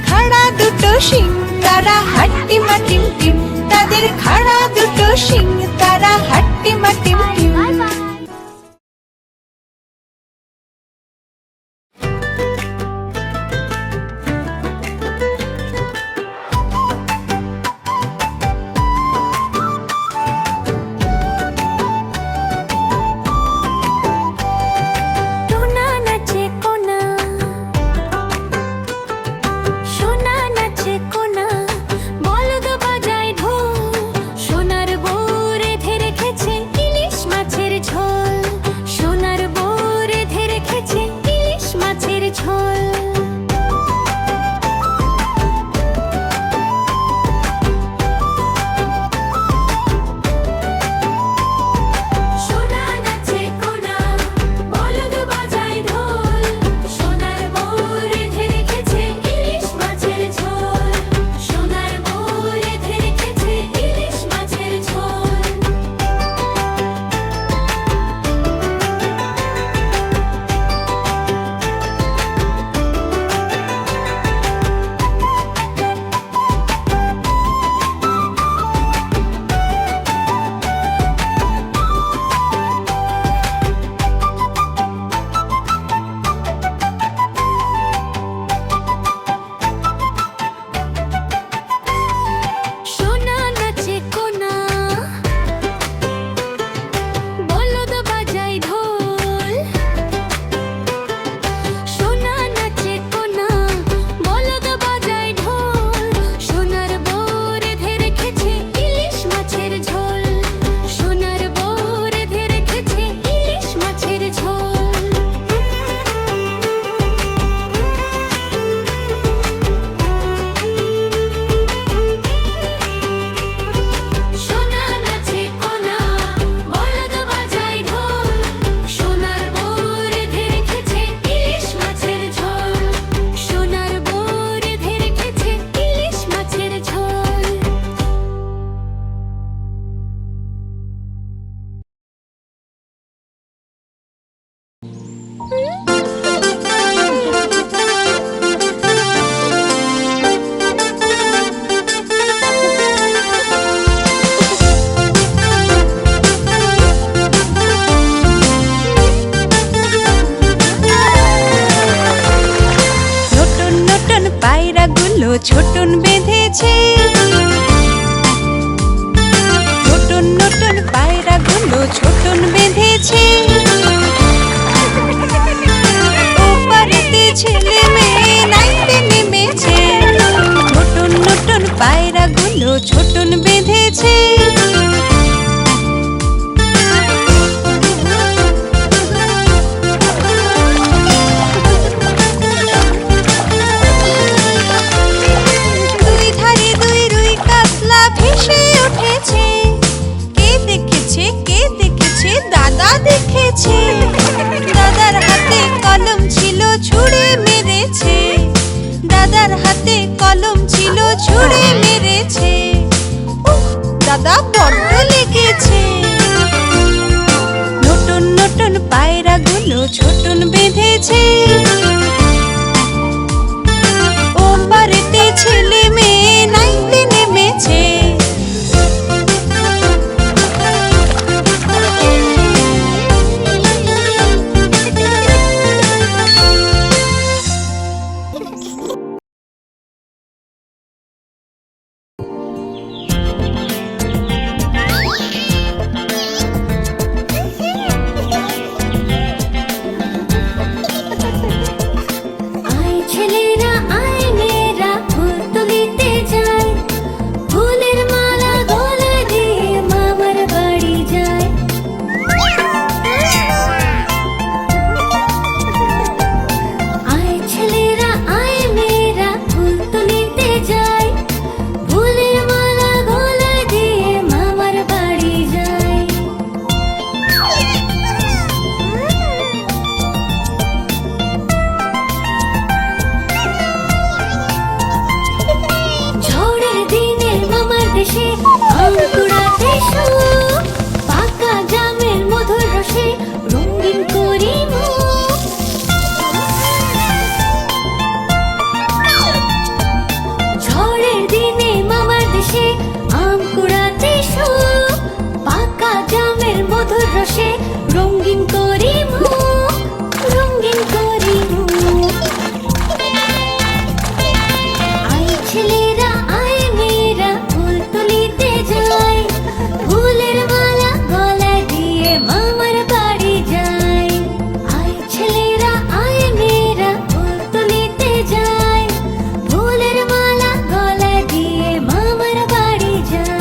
খাড়া দুটো শিং, তারা হাট্টিমা টিম টিম। তাদের খাড়া দুটো শিং, তারা হাট্টিমা টিম টিম। ছোটন বেঁধেছে, নতুন নতুন পায়রাগুলো ছোটন বেঁধেছে। ওপারেতে ছেলে মেয়ে নাইতে নেমেছে, নতুন নতুন পায়রাগুলো ছোটন বেঁধেছে। দাদার হাতে কলম ছিল ছুঁড়ে মেরেছে, দাদার হাতে কলম ছিল ছুঁড়ে মেরেছে। দাদা বড্ড লেগেছে। নতুন নতুন পায়রাগুলো ছোটন বেঁধেছে, ও বাড়িতে ছেলে মেয়ে নাইতে নেমেছে। ছেলেরা আয় মেয়েরা ফুল তুলিতে যায়, ফুলের মালা গলায় দিয়ে মামার বাড়ি যায়। আয় ছেলেরা আয় মেয়েরা ফুল তুলিতে যায়, ফুলের মালা গলায় দিয়ে মামার বাড়ি যায়।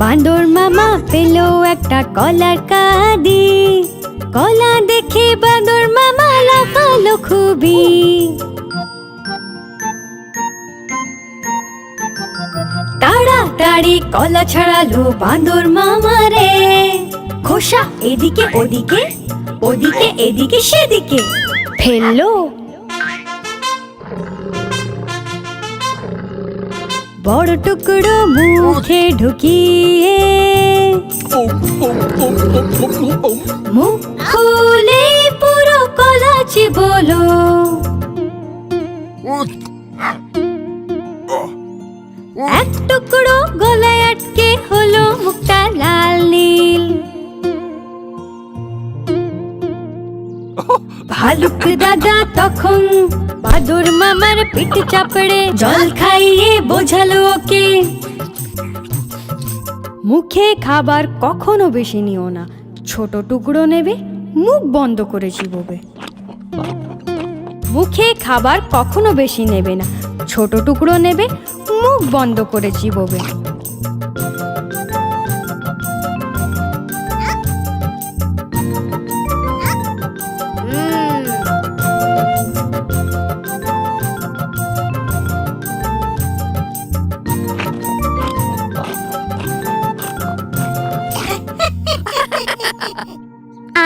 বান্দর মামা পেল একটা কলার কাঁদি, কলা দেখে বান্দর মামা লাফালো খুবই। তাড়াতাড়ি কলা ছাড়ালো বান্দর মামা রে, খোসা এদিকে ওদিকে, ওদিকে এদিকে সেদিকে ফেললো। বড় টুকরো মুখে ঢুকিয়ে মুখ খুলে পুরো কলা চিবোলো। এক টুকরো গলায় আটকে হলো মুখটা লাল নীল। ভালুক দাদা তখন বাদুর মামার পিঠ চাপড়ে জল খাইয়ে বোঝালো ওকে, মুখে খাবার কখনো বেশি নিও না, ছোট টুকরো নেবে, মুখ বন্ধ করে চিবোবে। মুখে খাবার কখনো বেশি নেবে না, ছোট টুকরো নেবে, মুখ বন্ধ করে চিবোবে।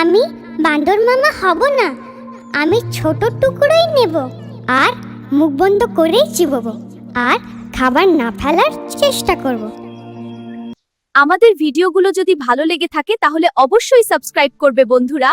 আমি বান্দর মামা হব না, আমি ছোট টুকরোই নেব আর মুখ বন্ধ করেই চিবোবো আর খাবার না ফেলার চেষ্টা করব। আমাদের ভিডিওগুলো যদি ভালো লেগে থাকে তাহলে অবশ্যই সাবস্ক্রাইব করবে বন্ধুরা।